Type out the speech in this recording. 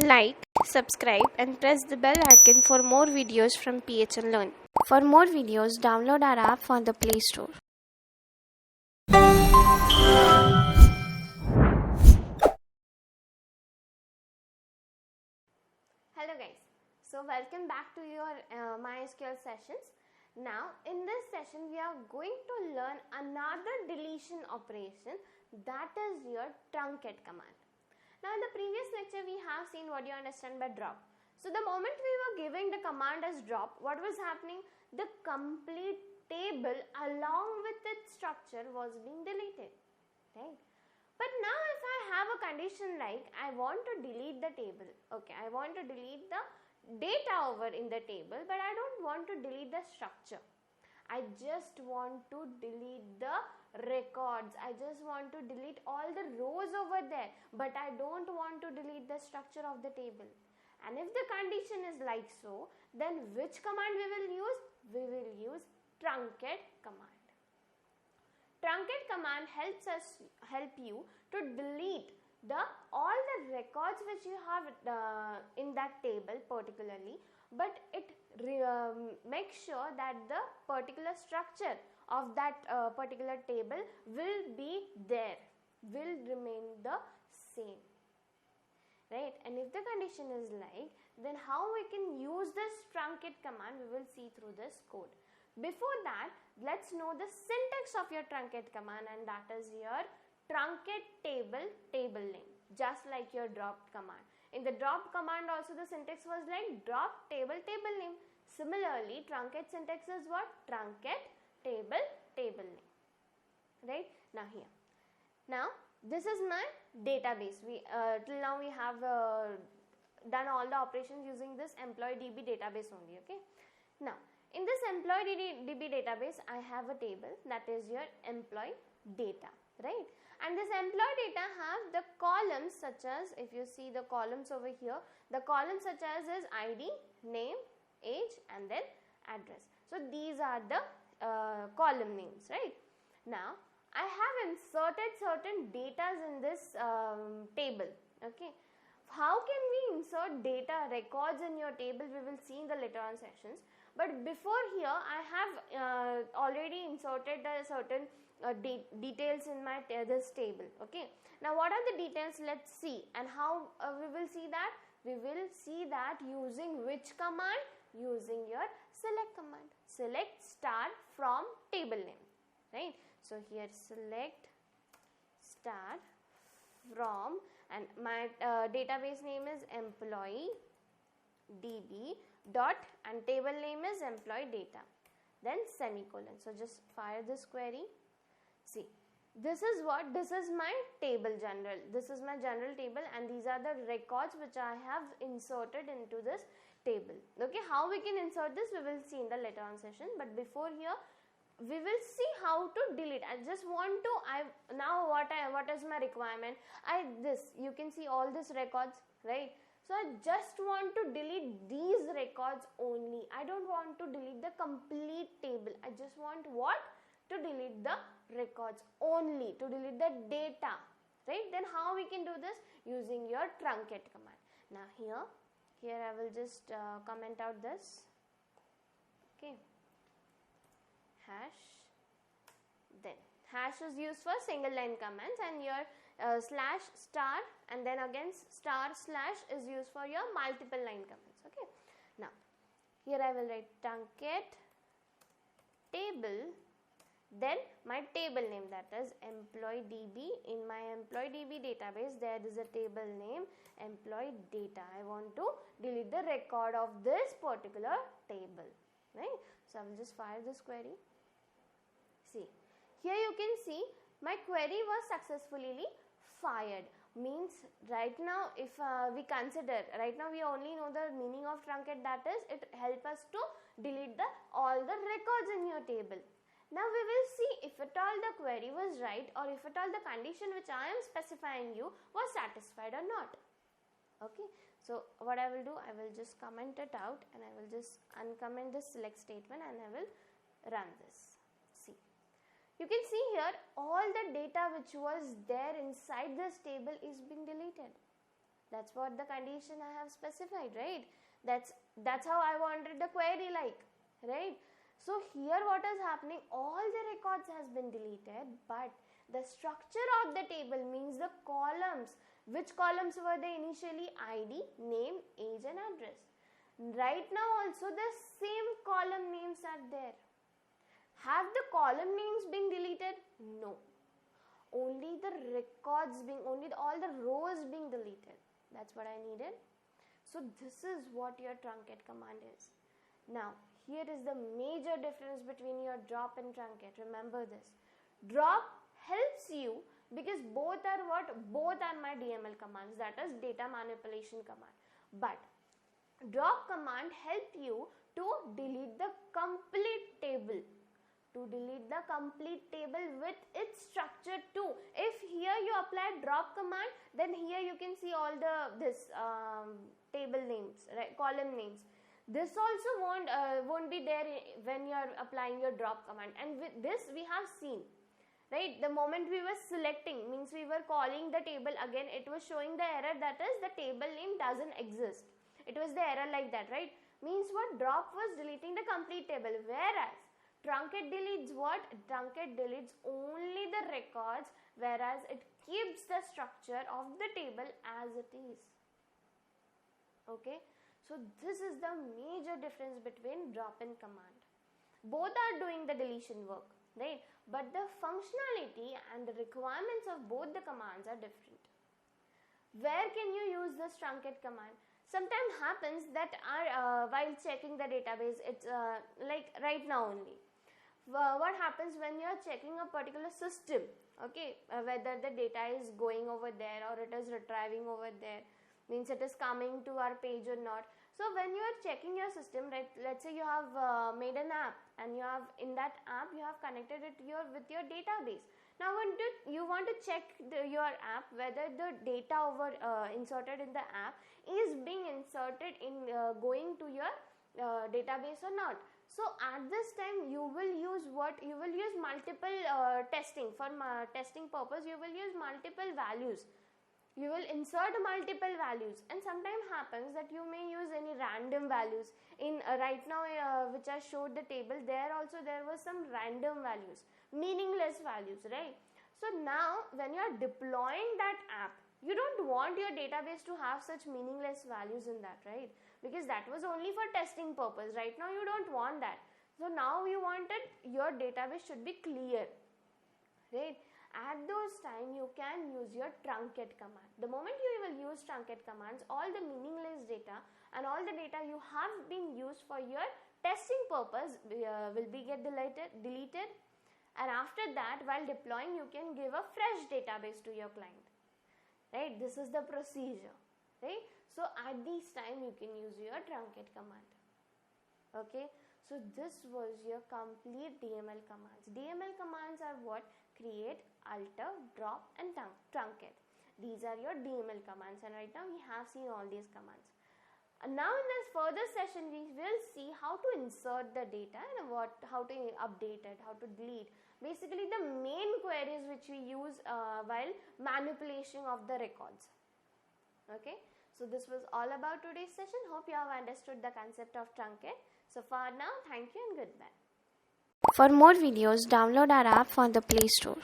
Like, subscribe and press the bell icon for more videos from PHN Learn. For more videos, download our app from the Play Store. Hello guys, so welcome back to your MySQL sessions. Now in this session we are going to learn another deletion operation, that is your truncate command. Now in the previous lecture we have seen what you understand by drop. So the moment we were giving the command as drop, what was happening? The complete table along with its structure was being deleted, right? But now if I have a condition like I want to delete the table, okay, I want to delete the data over in the table, but I don't want to delete the structure. I just want to delete the records. I just want to delete all the rows over there, but I don't want to delete the structure of the table. And if the condition is like so, then which command we will use? We will use truncate command. Truncate command help you to delete all the records which you have in that table particularly, but it makes sure that the particular structure of that particular table will be there, will remain the same, right? And if the condition is like, then how we can use this truncate command, we will see through this code. Before that, let's know the syntax of your truncate command, and that is your truncate table name, just like your drop command. In the drop command also the syntax was like drop table name. Similarly, truncate syntax is what? Truncate table name, right? Now here, now this is my database. We till now we have done all the operations using this employee DB database only, okay? Now in this employee DB database, I have a table, that is your employee data, right? And this employee data have the columns such as, if you see the columns over here, the columns such as is ID, name, age, and then address. So these are the column names, right? Now I have inserted certain data in this table, okay? How can we insert data records in your table? We will see in the later on sessions. But before here, I have already inserted certain details in my this table, okay? Now what are the details? Let's see. And how we will see that? We will see that using which command? Using your select command. Select star from table name, right? So here select star from, and my database name is employee DB dot and table name is employee data, then semicolon. So just fire this query. See, this is what? This is my table general. This is my general table, and these are the records which I have inserted into this table. Okay, how we can insert this we will see in the later on session, but before here we will see how to delete. I just want to, what is my requirement? You can see all these records, right? So I just want to delete these records only. I don't want to delete the complete table. I just want what? To delete the records only, to delete the data, right? Then how we can do this? Using your truncate command. Now here I will just comment out this, okay? Hash, then hash is used for single line commands, and your slash star and then again star slash is used for your multiple line commands, okay? Now here I will write truncate table, then my table name, that is employee DB. In my employee DB database there is a table name employee data. I want to delete the record of this particular table, right? So I will just fire this query. See, here you can see my query was successfully fired. Means right now if we consider, right now we only know the meaning of truncate, that is it helps us to delete all the records in your table. Now we will see if at all the query was right, or if at all the condition which I am specifying you was satisfied or not, okay? So what I will do, I will just comment it out, and I will just uncomment this select statement, and I will run this. See, you can see here all the data which was there inside this table is being deleted, That's what the condition I have specified, right? That's how I wanted the query like, right? So here what is happening, all the records has been deleted, but the structure of the table means the columns. Which columns were they initially? ID, name, age and address. Right now also the same column names are there. Have the column names been deleted? No. Only the records being, all the rows being deleted. That's what I needed. So this is what your truncate command is. Now here is the major difference between your drop and truncate. Remember this. Drop helps you because both are what? Both are my DML commands, that is data manipulation command. But drop command help you to delete the complete table. To delete the complete table with its structure too. If here you apply drop command, then here you can see all the table names, right, column names. This also won't be there when you are applying your drop command. And with this we have seen, right, the moment we were selecting, means we were calling the table again, it was showing the error, that is the table name doesn't exist. It was the error like that, right? Means what? Drop was deleting the complete table, whereas truncate deletes what? Truncate deletes only the records, whereas it keeps the structure of the table as it is. Okay, so this is the major difference between drop and command. Both are doing the deletion work, right? But the functionality and the requirements of both the commands are different. Where can you use this truncate command? Sometimes happens that while checking the database, it's like right now only. What happens when you are checking a particular system, okay, whether the data is going over there or it is retrieving over there, means it is coming to our page or not. So when you are checking your system, right, let's say you have made an app and you have, in that app you have connected it with your database. Now when you want to check your app whether the data over inserted in the app is being inserted in going to your database or not. So at this time you will use what? You will use multiple testing. For testing purpose you will use multiple values. You will insert multiple values, and sometimes happens that you may use any random values. In right now which I showed the table, there also there was some random values, meaningless values, right? So now when you are deploying that app, you don't want your database to have such meaningless values in that, right? Because that was only for testing purpose. Right now you don't want that. So now you wanted your database should be clear, right? At those time you can use your truncate command. The moment you will use truncate commands, all the meaningless data and all the data you have been used for your testing purpose will be get deleted, and after that while deploying you can give a fresh database to your client, right? This is the procedure, right? So at this time you can use your truncate command. Okay, so this was your complete DML commands. DML commands are what? Create, alter, drop and truncate. These are your DML commands, and right now we have seen all these commands. And now in this further session we will see how to insert the data and how to update it, how to delete. Basically the main queries which we use while manipulation of the records. Okay, so this was all about today's session. Hope you have understood the concept of truncate. So for now, thank you and goodbye. For more videos, download our app from the Play Store.